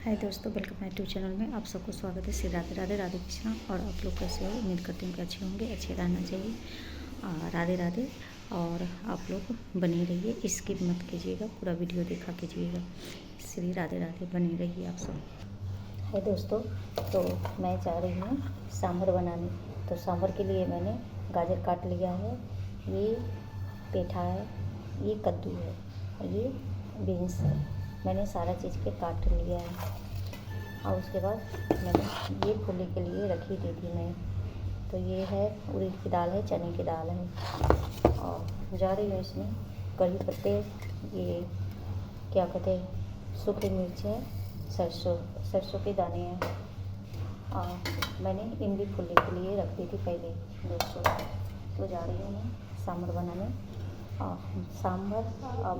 हाय दोस्तों, welcome my to channel में आप सबको स्वागत है। श्री राधे राधे, राधे कृष्णा। और आप लोग कैसे हो? उम्मीद करती हूँ कि अच्छे होंगे, अच्छे रहना चाहिए। राधे राधे। और आप लोग बने रहिए, स्किप मत कीजिएगा, पूरा वीडियो देखा कीजिएगा। श्री राधे राधे, बने रहिए आप सब। है दोस्तों, तो मैं जा रही हूँ सांभर बनाने। तो सांभर के लिए मैंने गाजर काट लिया है, ये पेठा है, ये कद्दू है और ये बीन्स है। मैंने सारा चीज़ के काट लिया है। और उसके बाद मैंने ये फूलने के लिए रखी थी मैं। तो ये है उड़द की दाल है, चने की दाल है। और जा रही हूँ इसमें कड़ी पत्ते, ये क्या कहते हैं, सूखी मिर्चें, सरसों के दाने हैं। और मैंने इमली फूलने के लिए रख दी थी पहले दोस्तों। तो जा रही हूँ मैं सांभर बनाने। और सांभर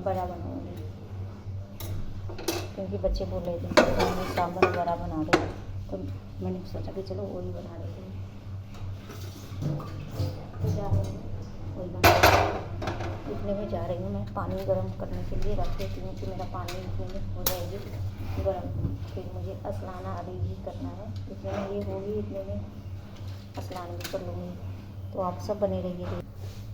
बड़ा बनाऊँगी क्योंकि बच्चे बोल रहे थे कि मम्मी सांभर बड़ा बना दो। तो मैंने सोचा कि चलो वही बना देते हैं। तो जा रही हूँ वही बना रही। इतने में जा रही हूँ मैं पानी गर्म करने के लिए रख देती हूँ कि मेरा पानी इतने में हो जाएगी गर्म। फिर मुझे स्नान आदि भी करना है, इतने में ये होगी, इतने में स्नान भी कर लूँगी। तो आप सब बने रहिए।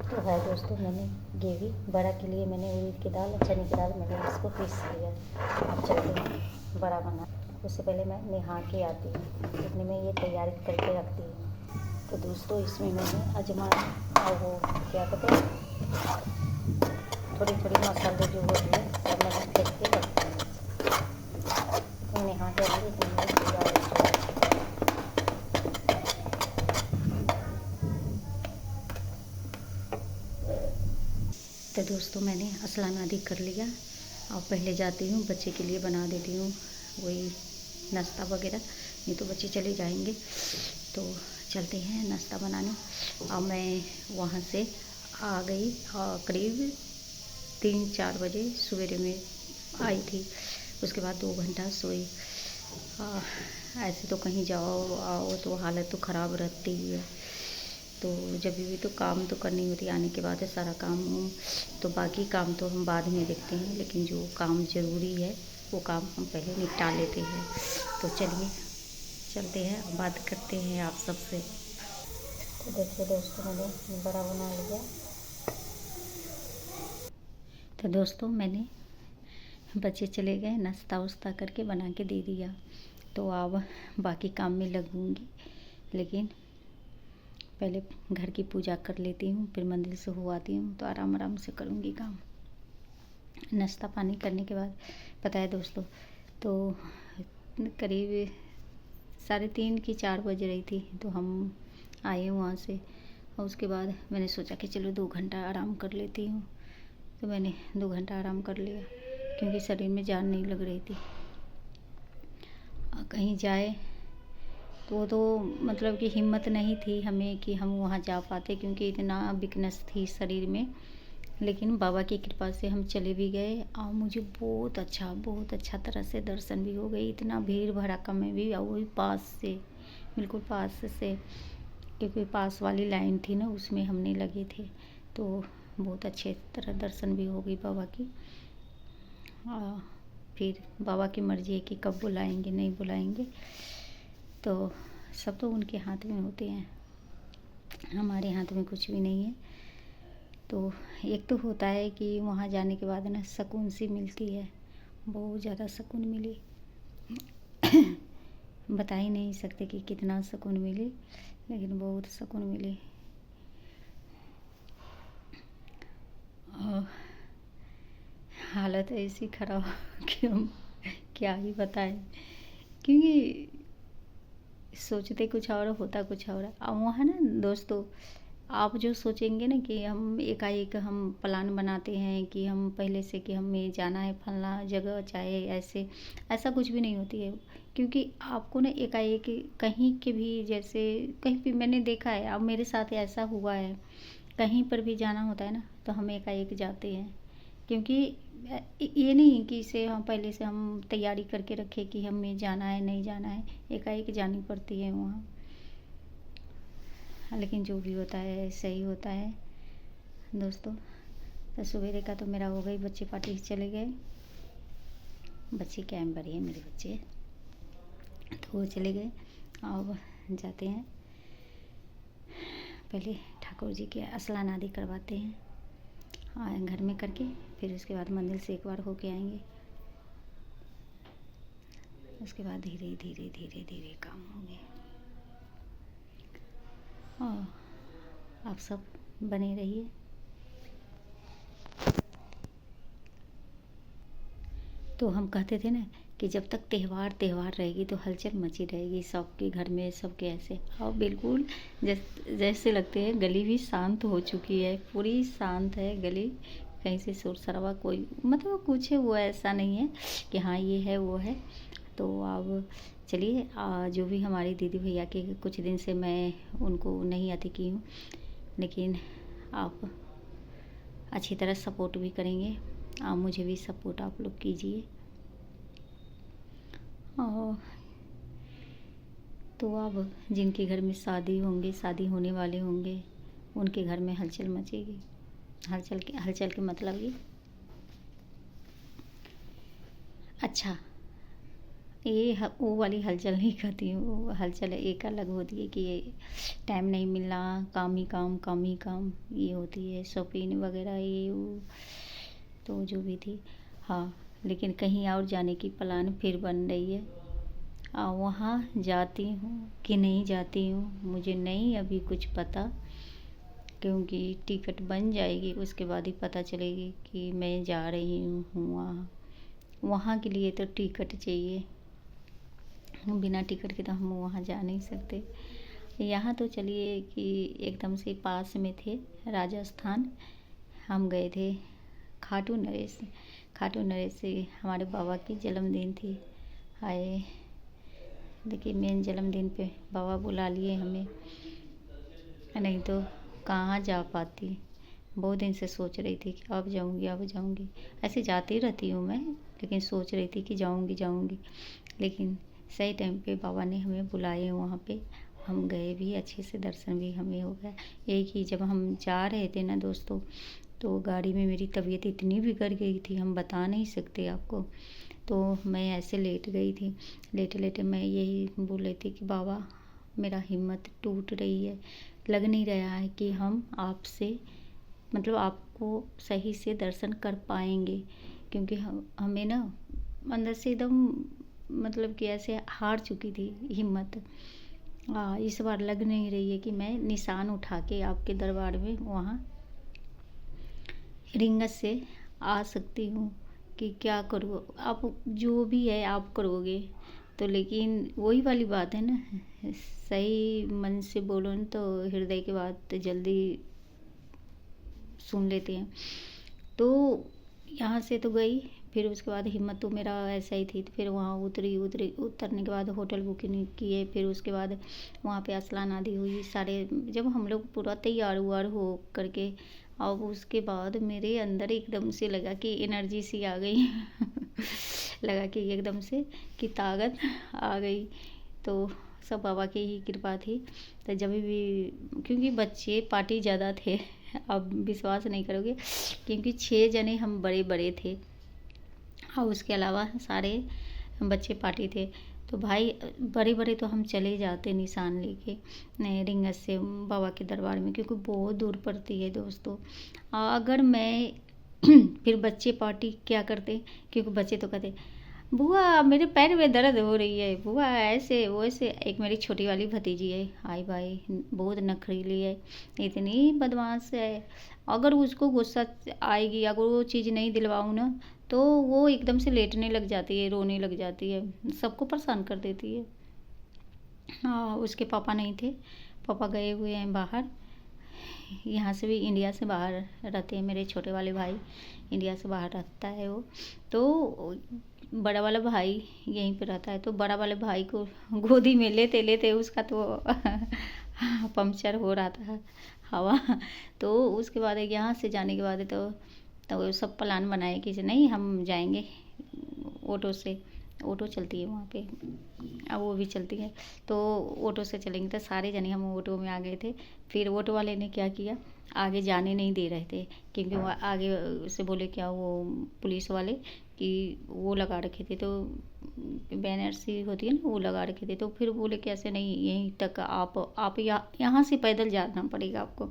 तो है दोस्तों, मैंने ग्रेवी बड़ा के लिए मैंने उड़द की दाल, चने की दाल, मैंने इसको पीस लिया। अब चलते हैं बड़ा बना। उससे पहले मैं नहा के आती हूँ, इतने में ये तैयारी करके रखती हूँ। तो दोस्तों, इसमें मैंने अजवाइन और वो क्या कहते हैं, थोड़ी थोड़ी मसाले जो होती है सब मैंने फेंक के रखती हूँ। तो नहा के आई, इतने में तैयार हो। तो दोस्तों, मैंने स्नान आदि कर लिया और पहले जाती हूँ बच्चे के लिए बना देती हूँ वही नाश्ता वगैरह, नहीं तो बच्चे चले जाएंगे। तो चलते हैं नाश्ता बनाने। और मैं वहाँ से आ गई करीब 3-4 बजे सवेरे में आई थी। उसके बाद 2 घंटा सोई। ऐसे तो कहीं जाओ आओ तो हालत तो ख़राब रहती ही है। तो जब भी तो काम तो करनी होती है, आने के बाद है सारा काम। तो बाकी काम तो हम बाद में देखते हैं, लेकिन जो काम ज़रूरी है वो काम हम पहले निपटा लेते हैं। तो चलिए चलते हैं, बात करते हैं आप सबसे। तो देखिए दोस्तों, मैंने बड़ा बना लिया। तो दोस्तों, मैंने बच्चे चले गए, नाश्ता वास्ता करके बना के दे दिया। तो अब बाकी काम में लगूंगी, लेकिन पहले घर की पूजा कर लेती हूँ, फिर मंदिर से हो आती हूँ, तो आराम आराम से करूँगी काम। नाश्ता पानी करने के बाद पता है दोस्तों, तो करीब 3:30 की 4 बज रही थी। तो हम आए वहाँ से, और उसके बाद मैंने सोचा कि चलो 2 घंटा आराम कर लेती हूँ। तो मैंने 2 घंटा आराम कर लिया, क्योंकि शरीर में जान नहीं लग रही थी। कहीं जाए तो मतलब कि हिम्मत नहीं थी हमें कि हम वहाँ जा पाते, क्योंकि इतना वीकनेस थी शरीर में। लेकिन बाबा की कृपा से हम चले भी गए, और मुझे बहुत अच्छा तरह से दर्शन भी हो गई। इतना भीड़ भड़ाका में भी, और वही पास से, बिल्कुल पास से, क्योंकि पास वाली लाइन थी ना, उसमें हमने लगे थे। तो बहुत अच्छे तरह दर्शन भी हो गई बाबा की। फिर बाबा की मर्ज़ी है कि कब बुलाएंगे नहीं बुलाएंगे, तो सब तो उनके हाथ में होते हैं, हमारे हाथ में कुछ भी नहीं है। तो एक तो होता है कि वहाँ जाने के बाद ना सुकून सी मिलती है, बहुत ज़्यादा सुकून मिली। बता ही नहीं सकते कि कितना सुकून मिली, लेकिन बहुत सुकून मिली। और हालत ऐसी ख़राब कि हम क्या ही बताएं, क्योंकि सोचते कुछ और होता कुछ और। अब वहाँ ना दोस्तों, आप जो सोचेंगे ना कि हम एकाएक हम प्लान बनाते हैं कि हम पहले से कि हमें जाना है फलना जगह, चाहे ऐसा कुछ भी नहीं होती है। क्योंकि आपको ना एकाएक कहीं के भी, जैसे कहीं भी मैंने देखा है, अब मेरे साथ ऐसा हुआ है, कहीं पर भी जाना होता है ना तो हम एकाएक जाते हैं। क्योंकि ये नहीं कि इसे हम पहले से हम तैयारी करके रखें कि हमें जाना है नहीं जाना है, एकाएक जानी पड़ती है वहाँ। लेकिन जो भी होता है सही होता है दोस्तों। तो सवेरे का तो मेरा हो गई, बच्चे पार्टी चले गए। बच्चे क्या बड़े हैं मेरे बच्चे, तो वो चले गए। अब जाते हैं, पहले ठाकुर जी के स्नान आदि करवाते हैं घर में करके, फिर उसके बाद मंदिर से एक बार होके आएंगे। उसके बाद धीरे धीरे धीरे धीरे काम होंगे। और आप सब बने रहिए। तो हम कहते थे ना कि जब तक त्यौहार रहेगी तो हलचल मची रहेगी सबके घर में, सबके ऐसे। और बिल्कुल जैसे लगते हैं गली भी शांत हो चुकी है, पूरी शांत है गली, कहीं से शोर शराबा कोई मतलब कुछ है वो ऐसा नहीं है कि हाँ ये है वो है। तो अब चलिए, जो भी हमारी दीदी भैया के कुछ दिन से मैं उनको नहीं आती की हूँ, लेकिन आप अच्छी तरह सपोर्ट भी करेंगे, आप मुझे भी सपोर्ट आप लोग कीजिए। और तो अब जिनके घर में शादी होंगे, शादी होने वाले होंगे, उनके घर में हलचल मचेगी। हलचल के मतलब ये अच्छा, ये वो वाली हलचल नहीं कहती हूँ। वो हलचल एक अलग होती है कि ये टाइम नहीं मिलना, काम ही काम, काम ही काम, ये होती है शॉपिंग वगैरह ये वो, तो जो भी थी। हाँ, लेकिन कहीं और जाने की प्लान फिर बन रही है। वहाँ जाती हूँ कि नहीं जाती हूँ मुझे नहीं अभी कुछ पता, क्योंकि टिकट बन जाएगी उसके बाद ही पता चलेगी कि मैं जा रही हूँ वहाँ के लिए तो टिकट चाहिए, बिना टिकट के तो हम वहाँ जा नहीं सकते। यहाँ तो चलिए कि एकदम से पास में थे राजस्थान, हम गए थे खाटू नरेश से हमारे बाबा की जन्मदिन थी। आए देखिए, मेन जन्मदिन पे बाबा बुला लिए हमें, नहीं तो कहाँ जा पाती। बहुत दिन से सोच रही थी कि अब जाऊँगी। ऐसे जाती रहती हूँ मैं, लेकिन सोच रही थी कि जाऊँगी, लेकिन सही टाइम पे बाबा ने हमें बुलाए वहाँ पे, हम गए भी, अच्छे से दर्शन भी हमें हो गया। यही कि जब हम जा रहे थे ना दोस्तों, तो गाड़ी में मेरी तबीयत इतनी बिगड़ गई थी, हम बता नहीं सकते आपको। तो मैं ऐसे लेट गई थी, लेटे मैं यही बोल रही थी कि बाबा मेरा हिम्मत टूट रही है, लग नहीं रहा है कि हम आपसे मतलब आपको सही से दर्शन कर पाएंगे, क्योंकि हमें ना अंदर से एकदम मतलब कि ऐसे हार चुकी थी हिम्मत। इस बार लग नहीं रही है कि मैं निशान उठा के आपके दरबार में वहाँ रिंगत से आ सकती हूँ, कि क्या करूँ, आप जो भी है आप करोगे तो। लेकिन वही वाली बात है ना, सही मन से बोलो न तो हृदय की बात जल्दी सुन लेते हैं। तो यहाँ से तो गई, फिर उसके बाद हिम्मत तो मेरा ऐसा ही थी, तो फिर वहाँ उतरने के बाद होटल बुकिंग किए, फिर उसके बाद वहाँ पे स्नान आदि हुई सारे। जब हम लोग पूरा तैयार उयार हो करके, अब उसके बाद मेरे अंदर एकदम से लगा कि एनर्जी सी आ गई लगा कि एकदम से कि ताकत आ गई। तो सब बाबा की ही कृपा थी। तो जब भी, क्योंकि बच्चे पार्टी ज़्यादा थे, अब विश्वास नहीं करोगे, क्योंकि 6 जने हम बड़े थे और उसके अलावा सारे बच्चे पार्टी थे। तो भाई बड़े तो हम चले जाते निशान लेके रिंगत से बाबा के दरबार में, क्योंकि बहुत दूर पड़ती है दोस्तों। अगर मैं फिर बच्चे पार्टी क्या करते, क्योंकि बच्चे तो कहते बुआ मेरे पैर में दर्द हो रही है, बुआ ऐसे वैसे। एक मेरी छोटी वाली भतीजी है, हाय भाई बहुत नखरीली है, इतनी बदमाश है। अगर उसको गुस्सा आएगी, अगर वो चीज़ नहीं दिलवाऊँ ना, तो वो एकदम से लेटने लग जाती है, रोने लग जाती है, सबको परेशान कर देती है। हाँ, उसके पापा नहीं थे, पापा गए हुए हैं बाहर, यहाँ से भी इंडिया से बाहर रहते हैं। मेरे छोटे वाले भाई इंडिया से बाहर रहता है वो, तो बड़ा वाला भाई यहीं पे रहता है। तो बड़ा वाले भाई को गोदी में लेते लेते उसका तो पंक्चर हो रहा था हवा। तो उसके बाद यहाँ से जाने के बाद तो सब प्लान बनाए कि नहीं हम जाएंगे ऑटो से, ऑटो चलती है वहाँ पे, अब वो भी चलती है, तो ऑटो से चलेंगे। तो सारे जने हम ऑटो में आ गए थे। फिर ऑटो वाले ने क्या किया, आगे जाने नहीं दे रहे थे, क्योंकि वो आगे से बोले क्या वो पुलिस वाले कि वो लगा रखे थे, तो बैनर सी होती है ना, वो लगा रखे थे। तो फिर बोले कि ऐसे नहीं, यहीं तक आप यहाँ से पैदल जाना पड़ेगा आपको।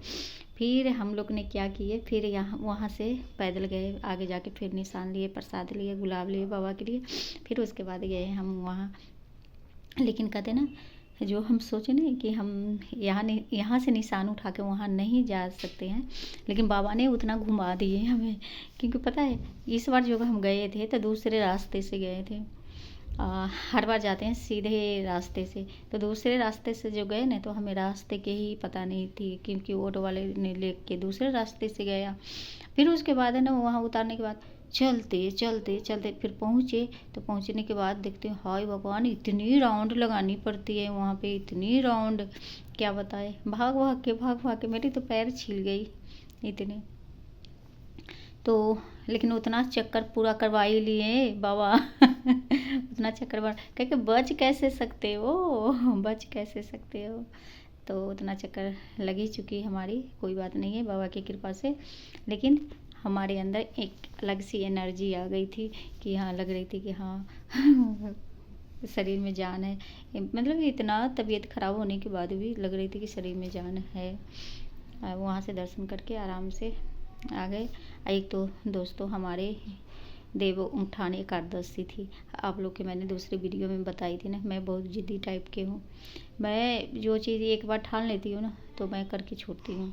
फिर हम लोग ने क्या किए, फिर यहाँ वहाँ से पैदल गए, आगे जाके फिर निशान लिए, प्रसाद लिए, गुलाब लिए बाबा के लिए। फिर उसके बाद गए हम वहाँ। लेकिन कहते ना, जो हम सोचे ना कि हम यहाँ से निशान उठा के वहाँ नहीं जा सकते हैं, लेकिन बाबा ने उतना घुमा दिए हमें। क्योंकि पता है, इस बार जो हम गए थे तो दूसरे रास्ते से गए थे। हर बार जाते हैं सीधे रास्ते से, तो दूसरे रास्ते से जो गए ना, तो हमें रास्ते के ही पता नहीं थी, क्योंकि ऑटो वाले ने ले के दूसरे रास्ते से गया। फिर उसके बाद है ना, वहाँ उतारने के बाद चलते चलते चलते फिर पहुँचे। तो पहुँचने के बाद देखते हैं, हाय भगवान, इतनी राउंड लगानी पड़ती है वहाँ पे, इतनी राउंड, क्या बताए। भाग भाग के मेरी तो पैर छिल गई इतने। तो लेकिन उतना चक्कर पूरा करवा ही लिए बाबा। उतना चक्कर कह बच कैसे सकते हो, बच कैसे सकते हो। तो उतना चक्कर लग ही चुकी हमारी, कोई बात नहीं है बाबा की कृपा से। लेकिन हमारे अंदर एक अलग सी एनर्जी आ गई थी कि हाँ, लग रही थी कि हाँ शरीर में जान है। मतलब इतना तबीयत ख़राब होने के बाद भी लग रही थी कि शरीर में जान है। वहाँ से दर्शन करके आराम से आ गए। एक तो दोस्तों हमारे देव उठान एकादशी थी। आप लोग के मैंने दूसरी वीडियो में बताई थी ना, मैं बहुत जिद्दी टाइप के हूँ। मैं जो चीज़ एक बार ठान लेती हूँ ना, तो मैं करके छोड़ती हूँ।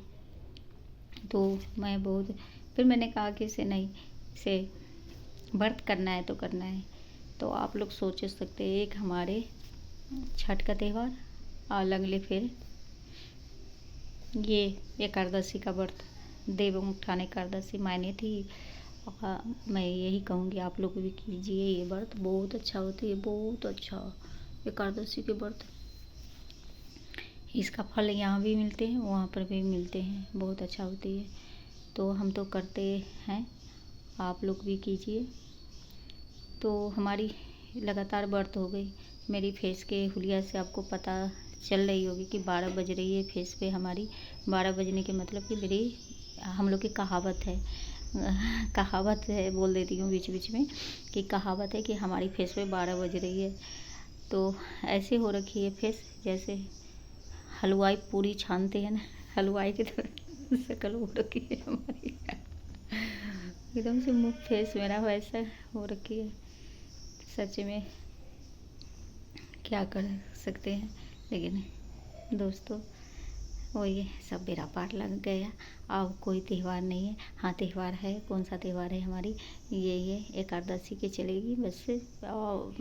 तो मैं बहुत, फिर मैंने कहा कि इसे नहीं, इसे व्रत करना है तो करना है। तो आप लोग सोच सकते हैं, एक हमारे छठ का त्यौहार और अगले फिर ये एकादशी का व्रत, देव उठान एकादशी मायने थी। मैं यही कहूँगी आप लोग भी कीजिए, ये व्रत बहुत अच्छा होती है, बहुत अच्छा एकादशी के व्रत। इसका फल यहाँ भी मिलते हैं, वहाँ पर भी मिलते हैं, बहुत अच्छा होती है। तो हम तो करते हैं, आप लोग भी कीजिए। तो हमारी लगातार व्रत हो गई। मेरी फेस के हुलिया से आपको पता चल रही होगी कि 12 बज रही है फेस पे हमारी। 12 बजने के मतलब कि मेरी, हम लोग की कहावत है, कहावत है, बोल देती हूँ बीच बीच में कि कहावत है कि हमारी फेस पे 12 बज रही है। तो ऐसे हो रखी है फेस, जैसे हलवाई पूरी छानते हैं ना, हलवाई की तरह शक्ल हो रखी है हमारी। एकदम से मुँह फेस मेरा वैसा हो रखी है। सच में क्या कर सकते हैं। लेकिन दोस्तों, वही सब बेड़ा पार लग गया। अब कोई त्यौहार नहीं है। हाँ, त्यौहार है, कौन सा त्यौहार है हमारी, यही है एकादशी के चलेगी बस।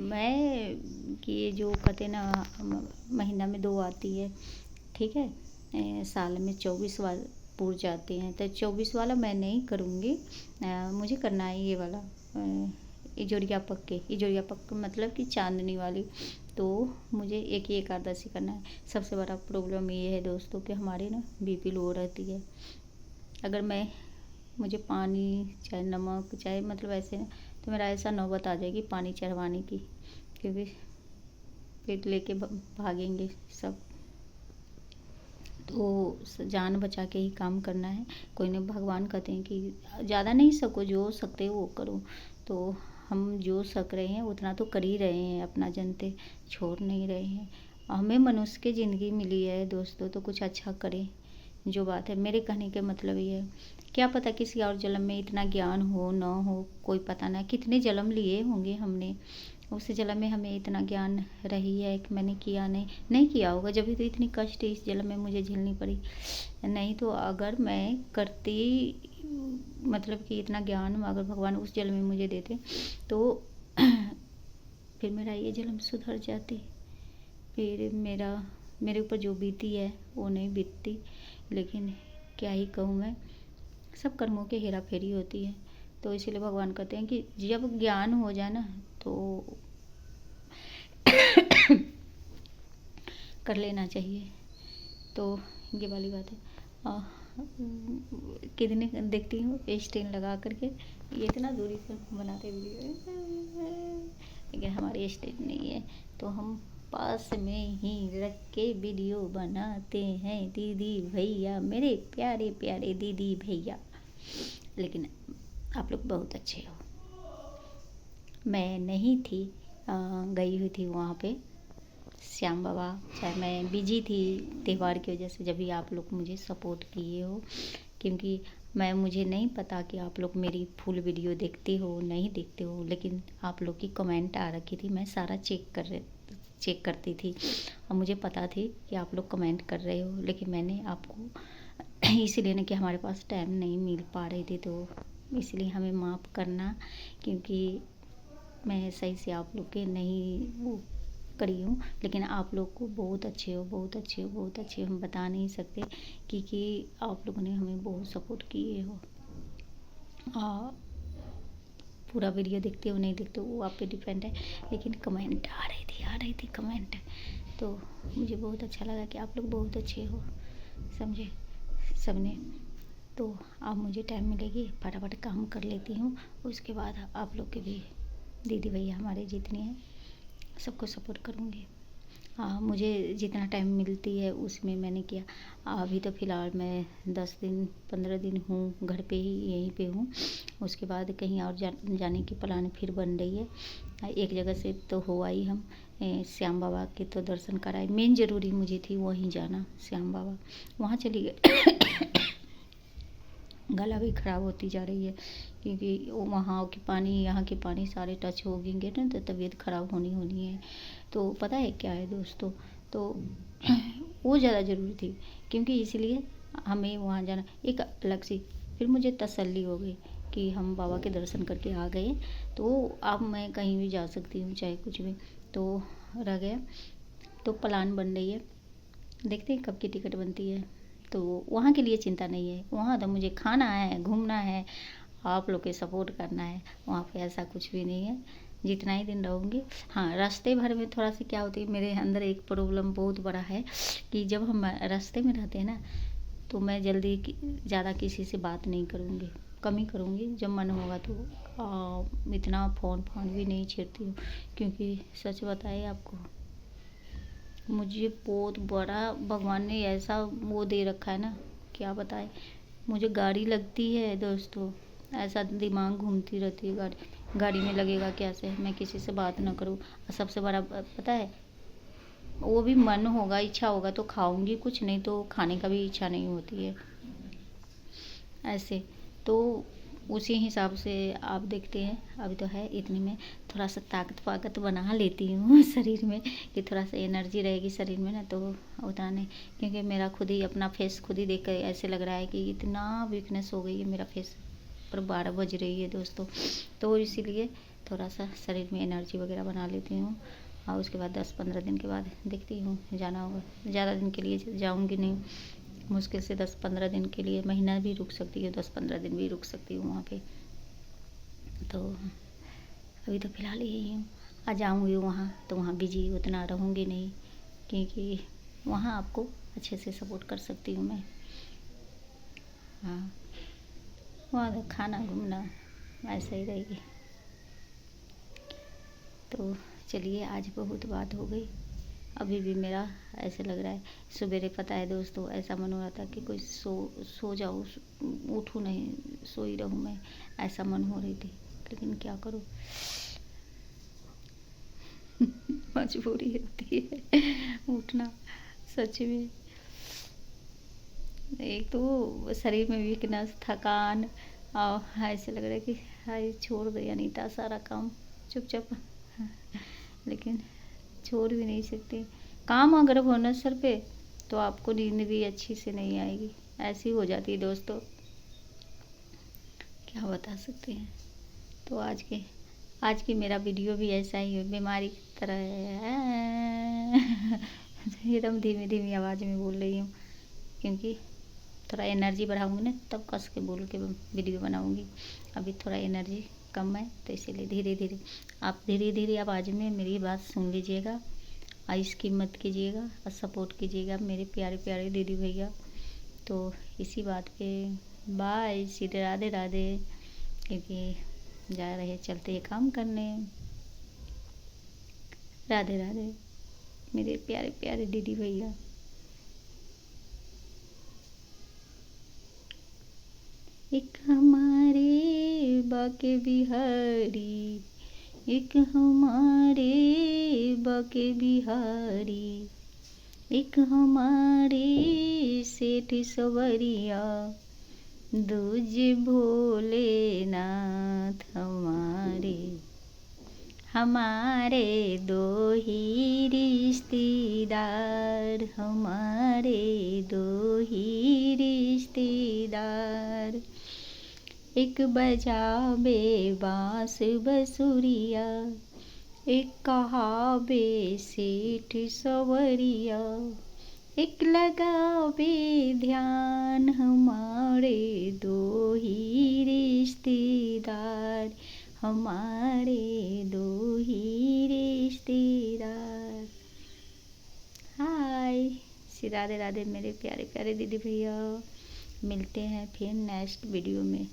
मैं कि ये जो कहते ना, महीना में 2 आती है, ठीक है, साल में 24 वार पूर जाते हैं, तो 24 वाला मैं नहीं करूँगी। मुझे करना है ये वाला, इजोरिया पक्के मतलब कि चांदनी वाली। तो मुझे एक ही एकादशी करना है। सबसे बड़ा प्रॉब्लम ये है दोस्तों कि हमारे ना बीपी लो रहती है। अगर मुझे पानी चाहे नमक चाहे मतलब ऐसे, तो मेरा ऐसा नौबत आ जाएगी पानी चढ़वाने की, क्योंकि पेट लेके भागेंगे सब। तो जान बचा के ही काम करना है। कोई नहीं, भगवान कहते हैं कि ज़्यादा नहीं सको, जो सकते हो वो करो। तो हम जो सक रहे हैं उतना तो कर ही रहे हैं, अपना जनते छोड़ नहीं रहे हैं। हमें मनुष्य की ज़िंदगी मिली है दोस्तों, तो कुछ अच्छा करें। जो बात है, मेरे कहने के मतलब ये है, क्या पता किसी और जन्म में इतना ज्ञान हो ना हो, कोई पता ना। कितने जन्म लिए होंगे हमने, उस जन्म में हमें इतना ज्ञान रही है कि मैंने किया नहीं किया होगा, जब भी तो इतनी कष्ट इस जन्म में मुझे झेलनी पड़ी। नहीं तो अगर मैं करती, मतलब कि इतना ज्ञान अगर भगवान उस जन्म में मुझे देते, तो फिर मेरा ये जन्म सुधर जाती। फिर मेरे ऊपर जो बीती है वो नहीं बीतती। लेकिन क्या ही कहूँ मैं, सब कर्मों की हेरा फेरी होती है। तो इसीलिए भगवान कहते हैं कि जब ज्ञान हो जाए ना, तो कर लेना चाहिए। तो ये वाली बात है। कितने देखती हूँ स्टैंड लगा करके, ये इतना दूरी पर बनाते वीडियो, लेकिन हमारे स्टैंड नहीं है, तो हम पास में ही रख के वीडियो बनाते हैं दीदी भैया, मेरे प्यारे प्यारे दीदी भैया। लेकिन आप लोग बहुत अच्छे हो। मैं नहीं थी गई हुई थी वहाँ पे श्याम बाबा। चाहे मैं बिजी थी त्यौहार की वजह से, जब भी आप लोग मुझे सपोर्ट किए हो, क्योंकि मुझे नहीं पता कि आप लोग मेरी फुल वीडियो देखते हो नहीं देखते हो, लेकिन आप लोग की कमेंट आ रखी थी, मैं सारा चेक करती थी और मुझे पता थी कि आप लोग कमेंट कर रहे हो, लेकिन मैंने आपको इसलिए ना कि हमारे पास टाइम नहीं मिल पा रही थी, तो इसलिए हमें माफ़ करना, क्योंकि मैं सही से आप लोग के नहीं वो करी हूँ। लेकिन आप लोग को बहुत अच्छे हो, बहुत अच्छे हो, बहुत अच्छे हो, हम बता नहीं सकते, क्योंकि आप लोगों ने हमें बहुत सपोर्ट किए हो। पूरा वीडियो देखते हो नहीं देखते हो वो आप पे डिपेंड है, लेकिन कमेंट आ रही थी कमेंट, तो मुझे बहुत अच्छा लगा कि आप लोग बहुत अच्छे हो, समझे सबने। तो अब मुझे टाइम मिलेगी फटाफट काम कर लेती हूँ, उसके बाद आप लोग के भी दीदी भैया हमारे जितने हैं सबको सपोर्ट करूँगी। मुझे जितना टाइम मिलती है उसमें मैंने किया। अभी तो फ़िलहाल मैं 10 दिन 15 दिन हूँ घर पे ही, यहीं पे हूँ। उसके बाद कहीं और जाने की प्लान फिर बन रही है। एक जगह से तो हो आई हम, श्याम बाबा के तो दर्शन कराए, मेन ज़रूरी मुझे थी वहीं जाना, श्याम बाबा, वहाँ चली गई। गला भी ख़राब होती जा रही है, क्योंकि वहाँ के पानी यहाँ के पानी सारे टच हो गएंगे ना, तो तबीयत ख़राब होनी है। तो पता है क्या है दोस्तों, तो वो ज़्यादा ज़रूरी थी, क्योंकि इसलिए हमें वहाँ जाना एक अलग सी, फिर मुझे तसल्ली हो गई कि हम बाबा के दर्शन करके आ गए, तो अब मैं कहीं भी जा सकती हूँ, चाहे कुछ भी। तो रह गया, तो प्लान बन रही है, देखते हैं कब की टिकट बनती है। तो वहाँ के लिए चिंता नहीं है, वहाँ तो मुझे खाना है, घूमना है, आप लोग के सपोर्ट करना है। वहाँ पे ऐसा कुछ भी नहीं है, जितना ही दिन रहूँगी। हाँ, रास्ते भर में थोड़ा सी क्या होती है, मेरे अंदर एक प्रॉब्लम बहुत बड़ा है कि जब हम रास्ते में रहते हैं ना, तो मैं जल्दी ज़्यादा किसी से बात नहीं करूँगी, कम ही करूँगी, जब मन होगा तो। इतना फ़ोन भी नहीं छेड़ती हूँ, क्योंकि सच बताए आपको, मुझे बहुत बड़ा भगवान ने ऐसा वो दे रखा है ना, क्या बताए। मुझे गाड़ी लगती है दोस्तों, ऐसा दिमाग घूमती रहती है गाड़ी में लगेगा कैसे मैं किसी से बात ना करूँ। और सबसे बड़ा पता है, वो भी मन होगा, इच्छा होगा तो खाऊंगी कुछ, नहीं तो खाने का भी इच्छा नहीं होती है ऐसे। तो उसी हिसाब से आप देखते हैं, अभी तो है इतनी में थोड़ा सा ताकत बना लेती हूँ शरीर में, कि थोड़ा सा एनर्जी रहेगी शरीर में ना, तो उतना नहीं। क्योंकि मेरा खुद ही अपना फेस खुद ही देख कर ऐसे लग रहा है कि इतना वीकनेस हो गई है मेरा फेस, पर 12 बज रही है दोस्तों, तो इसीलिए थोड़ा सा शरीर में एनर्जी वगैरह बना लेती हूँ। और उसके बाद 10-15 दिन के बाद देखती हूँ, जाना होगा। ज़्यादा दिन के लिए जाऊँगी नहीं, मुश्किल से 10-15 दिन के लिए, महीना भी रुक सकती है, 10-15 दिन भी रुक सकती हूँ वहाँ पे। तो अभी तो फ़िलहाल यही हूँ। आ जाऊँगी वहाँ तो वहाँ बिजी उतना रहूँगी नहीं, क्योंकि वहाँ आपको अच्छे से सपोर्ट कर सकती हूँ मैं। हाँ, वहाँ तो खाना घूमना ऐसा ही रहेगी। तो चलिए, आज बहुत बात हो गई। अभी भी मेरा ऐसे लग रहा है, सवेरे पता है दोस्तों ऐसा मन हो रहा था कि कोई सो जाऊँ, उठूँ नहीं, सोई रहूँ मैं, ऐसा मन हो रही थी, लेकिन क्या करूँ मजबूरी होती है उठना, सच में। एक तो शरीर में वीकनेस, थकान, और ऐसे लग रहा है कि हाय छोड़ दो अनीता सारा काम चुपचाप, लेकिन छोड़ भी नहीं सकती। काम अगर होना सर पे, तो आपको नींद भी अच्छी से नहीं आएगी, ऐसी हो जाती है दोस्तों, क्या बता सकते हैं। तो आज की मेरा वीडियो भी ऐसा ही है, बीमारी की तरह है। एकदम धीमी धीमी आवाज़ में बोल रही हूँ, क्योंकि थोड़ा एनर्जी बढ़ाऊँगी ना, तब कस के बोल के वीडियो बनाऊँगी। अभी थोड़ा एनर्जी कम है, तो इसीलिए धीरे धीरे आवाज़ में मेरी बात सुन लीजिएगा, और इसकी मत कीजिएगा और सपोर्ट कीजिएगा मेरे प्यारे प्यारे दीदी भैया। तो इसी बात पे बाय, सीधे राधे राधे, क्योंकि जा रहे चलते काम करने। राधे राधे मेरे प्यारे प्यारे दीदी भैया। एक हमारे बाके बिहारी, एक हमारे बाके बिहारी, एक हमारे सेठ सवरिया, दूजे भोलेनाथ हमारे। हमारे दो ही रिश्तेदार, हमारे दो ही रिश्तेदार। एक बजावे बांस बसुरिया, एक कहावे सेठ सवरिया, एक लगावे ध्यान, हमारे दो ही रिश्तेदार, हमारे दो ही रिश्तेदार। हाय, श्री राधे राधे मेरे प्यारे प्यारे दीदी भैया। मिलते हैं फिर नेक्स्ट वीडियो में।